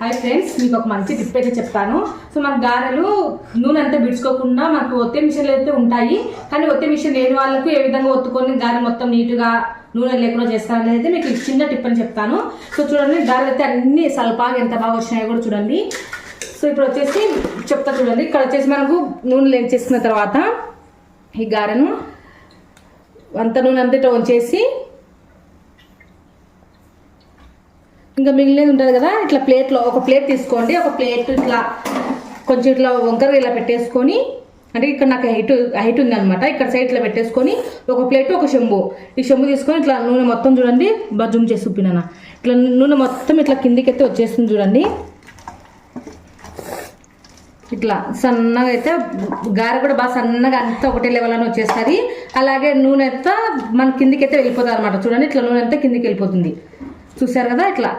Hi friends, మీకు ఒక మంచి టిప్ అయితే చెప్తాను. సో మన గారెలు నూనె అంతా బిడ్చుకోకుండా మనకు ఒత్తే మిషన్లు అయితే ఉంటాయి. కానీ ఒత్తే మిషన్ లేని వాళ్ళకు ఏ విధంగా ఒత్తుకొని గారె మొత్తం నీట్గా నూనె లేకుండా చేస్తారనేది అయితే మీకు చిన్న టిప్ అని చెప్తాను. సో చూడండి, గారెలు అయితే అన్ని సల్పాగా ఎంత బాగా వచ్చినాయో కూడా చూడండి. సో ఇప్పుడు వచ్చేసి చెప్తా చూడండి. ఇక్కడ వచ్చేసి మనకు నూనె లేని చేసుకున్న తర్వాత ఈ గారెను అంత నూనె అంతా వంచేసి ఇంకా మిగిలినది ఉంటుంది కదా, ఇట్లా ప్లేట్లో ఒక ప్లేట్ తీసుకోండి. ఒక ప్లేట్ ఇట్లా కొంచెం ఇట్లా వంకరగా ఇలా పెట్టేసుకొని, అంటే ఇక్కడ నాకు హైట్ ఉంది అనమాట, ఇక్కడ సైడ్ ఇట్లా పెట్టేసుకొని ఒక ప్లేట్ ఒక చెంబు, ఈ చెంబు తీసుకొని ఇట్లా నూనె మొత్తం చూడండి బాగా జూమ్ చేసి చూపినా, ఇట్లా నూనె మొత్తం ఇట్లా కిందికి అయితే వచ్చేస్తుంది చూడండి. ఇట్లా సన్నగా అయితే గారె కూడా బాగా సన్నగా అంతా ఒకటే లెవెల్ అని వచ్చేస్తుంది. అలాగే నూనె అంతా మన కిందికి అయితే వెళ్ళిపోతుంది అనమాట. చూడండి, ఇట్లా నూనె అంతా కిందికి వెళ్ళిపోతుంది. చూసారు కదా, ఇట్లా